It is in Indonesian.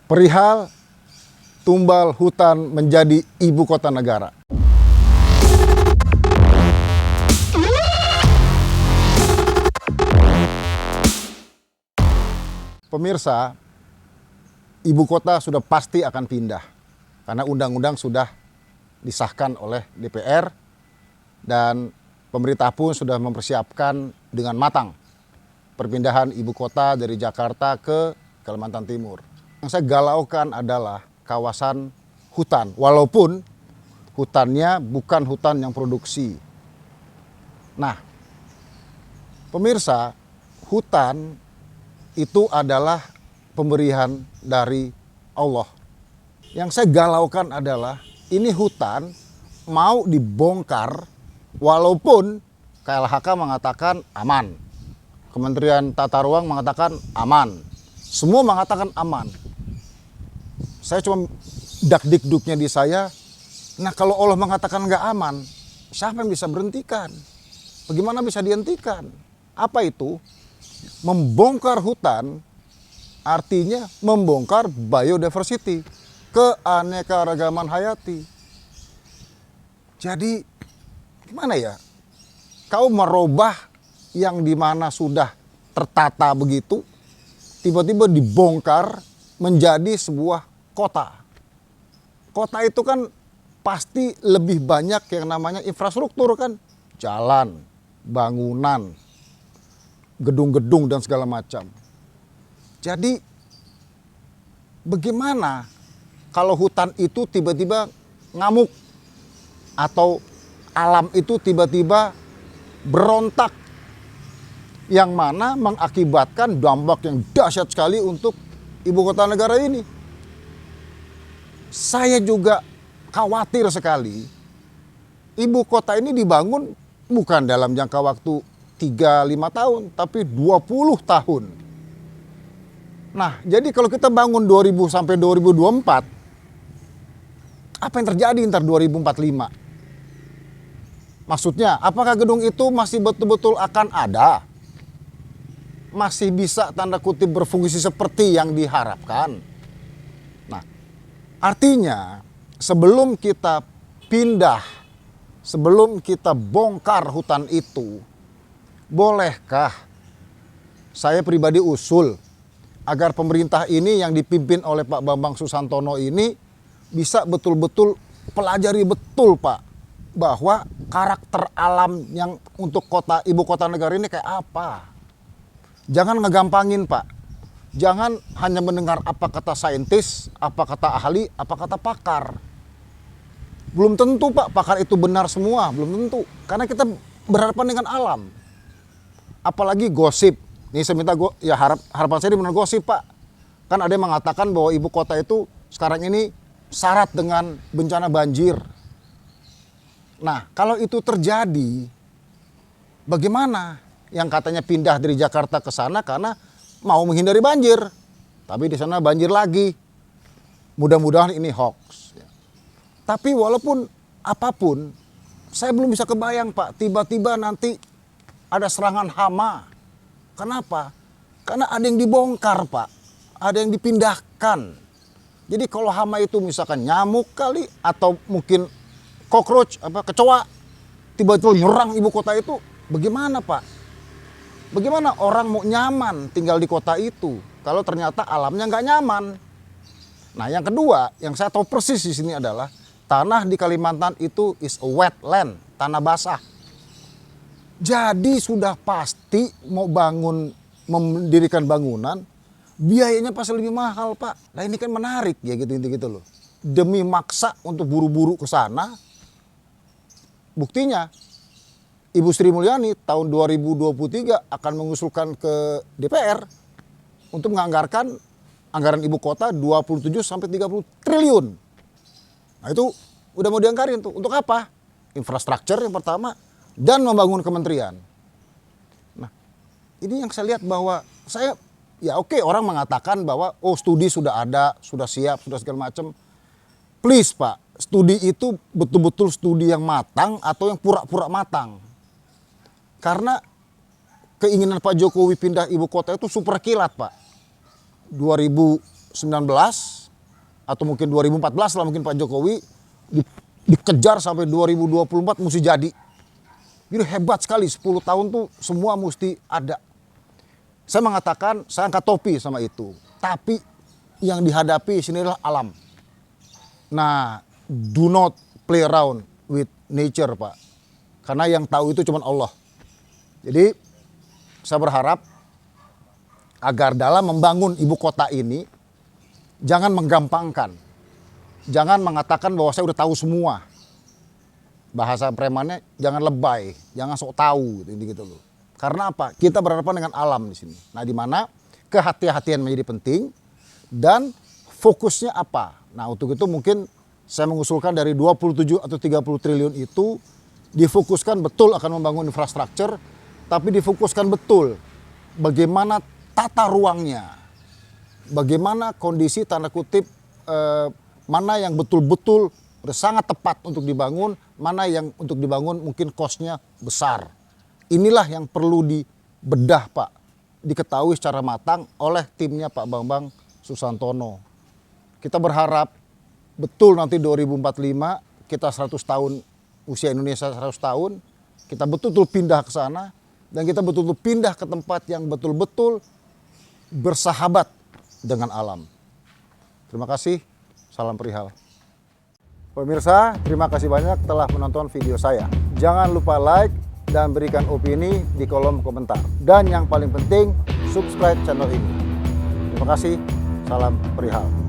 perihal tumbal hutan menjadi ibu kota negara. Pemirsa, ibu kota sudah pasti akan pindah karena undang-undang sudah disahkan oleh DPR dan pemerintah pun sudah mempersiapkan dengan matang perpindahan ibu kota dari Jakarta ke Kalimantan Timur. Yang saya galaukan adalah kawasan hutan, walaupun hutannya bukan hutan yang produksi. Nah, pemirsa, hutan itu adalah pemberian dari Allah. Yang saya galaukan adalah ini hutan mau dibongkar walaupun KLHK mengatakan aman. Kementerian Tata Ruang mengatakan aman. Semua mengatakan aman. Saya cuma dak-dikduknya di saya. Nah, kalau Allah mengatakan nggak aman, siapa yang bisa berhentikan? Bagaimana bisa dihentikan? Apa itu? Membongkar hutan artinya membongkar biodiversity, keanekaragaman hayati. Jadi gimana ya? Kau merubah yang dimana sudah tertata begitu, tiba-tiba dibongkar menjadi sebuah kota. Kota itu kan pasti lebih banyak yang namanya infrastruktur kan. Jalan, bangunan, gedung-gedung dan segala macam. Jadi bagaimana kalau hutan itu tiba-tiba ngamuk atau alam itu tiba-tiba berontak yang mana mengakibatkan dampak yang dahsyat sekali untuk ibu kota negara ini. Saya juga khawatir sekali ibu kota ini dibangun bukan dalam jangka waktu 3-5 tahun, tapi 20 tahun. Nah, jadi kalau kita bangun 2000 sampai 2024, apa yang terjadi ntar 2045? Maksudnya, apakah gedung itu masih betul-betul akan ada? Masih bisa tanda kutip berfungsi seperti yang diharapkan? Nah, artinya sebelum kita pindah, sebelum kita bongkar hutan itu, bolehkah saya pribadi usul agar pemerintah ini yang dipimpin oleh Pak Bambang Susantono ini bisa betul-betul pelajari betul, Pak, bahwa karakter alam yang untuk ibu kota negara ini kayak apa. Jangan ngegampangin, Pak. Jangan hanya mendengar apa kata saintis, apa kata ahli, apa kata pakar. Belum tentu, Pak, pakar itu benar semua, belum tentu. Karena kita berhadapan dengan alam. Apalagi gosip. Nih saya minta harapan saya ini benar gosip, Pak. Kan ada yang mengatakan bahwa ibu kota itu sekarang ini syarat dengan bencana banjir. Nah, kalau itu terjadi, bagaimana? Yang katanya pindah dari Jakarta ke sana karena mau menghindari banjir. Tapi di sana banjir lagi. Mudah-mudahan ini hoax. Tapi walaupun apapun, saya belum bisa kebayang, Pak. Tiba-tiba nanti ada serangan hama. Kenapa? Karena ada yang dibongkar, Pak. Ada yang dipindahkan. Jadi kalau hama itu misalkan nyamuk kali atau mungkin cockroach, kecoa, tiba-tiba nyerang ibu kota itu, bagaimana, Pak? Bagaimana orang mau nyaman tinggal di kota itu kalau ternyata alamnya nggak nyaman? Nah, yang kedua, yang saya tahu persis di sini adalah tanah di Kalimantan itu is a wetland, tanah basah. Jadi sudah pasti mau mendirikan bangunan, biayanya pasti lebih mahal, Pak. Nah, ini kan menarik ya gitu loh. Demi maksa untuk buru-buru ke sana. Buktinya Ibu Sri Mulyani tahun 2023 akan mengusulkan ke DPR untuk menganggarkan anggaran ibu kota 27 sampai 30 triliun. Nah, itu udah mau dianggarin tuh. Untuk apa? Infrastruktur yang pertama dan membangun kementerian. Nah, ini yang saya lihat bahwa orang mengatakan bahwa studi sudah ada, sudah siap, sudah segala macam. Please, Pak, studi itu betul-betul studi yang matang atau yang pura-pura matang. Karena keinginan Pak Jokowi pindah ibu kota itu super kilat, Pak. 2019 atau mungkin 2014 lah mungkin Pak Jokowi dikejar sampai 2024 mesti jadi. Jadi hebat sekali, 10 tahun tuh semua mesti ada. Saya mengatakan, saya angkat topi sama itu. Tapi yang dihadapi sini adalah alam. Nah, do not play around with nature, Pak. Karena yang tahu itu cuma Allah. Jadi, saya berharap agar dalam membangun ibu kota ini, jangan menggampangkan. Jangan mengatakan bahwa saya udah tahu semua. Bahasa premannya jangan lebay, jangan sok tahu gitu loh. Karena apa? Kita berhadapan dengan alam di sini. Nah, di mana kehati-hatian menjadi penting dan fokusnya apa? Nah, untuk itu mungkin saya mengusulkan dari 27 atau 30 triliun itu difokuskan betul akan membangun infrastruktur, tapi difokuskan betul bagaimana tata ruangnya. Bagaimana kondisi tanda kutip mana yang betul-betul sangat tepat untuk dibangun, mana yang untuk dibangun mungkin cost-nya besar. Inilah yang perlu dibedah, Pak, diketahui secara matang oleh timnya Pak Bambang Susantono. Kita berharap betul nanti 2045 kita 100 tahun, usia Indonesia 100 tahun, kita betul-betul pindah ke sana dan kita betul-betul pindah ke tempat yang betul-betul bersahabat dengan alam. Terima kasih, salam perihal. Pemirsa, terima kasih banyak telah menonton video saya. Jangan lupa like dan berikan opini di kolom komentar. Dan yang paling penting, subscribe channel ini. Terima kasih, salam perihal.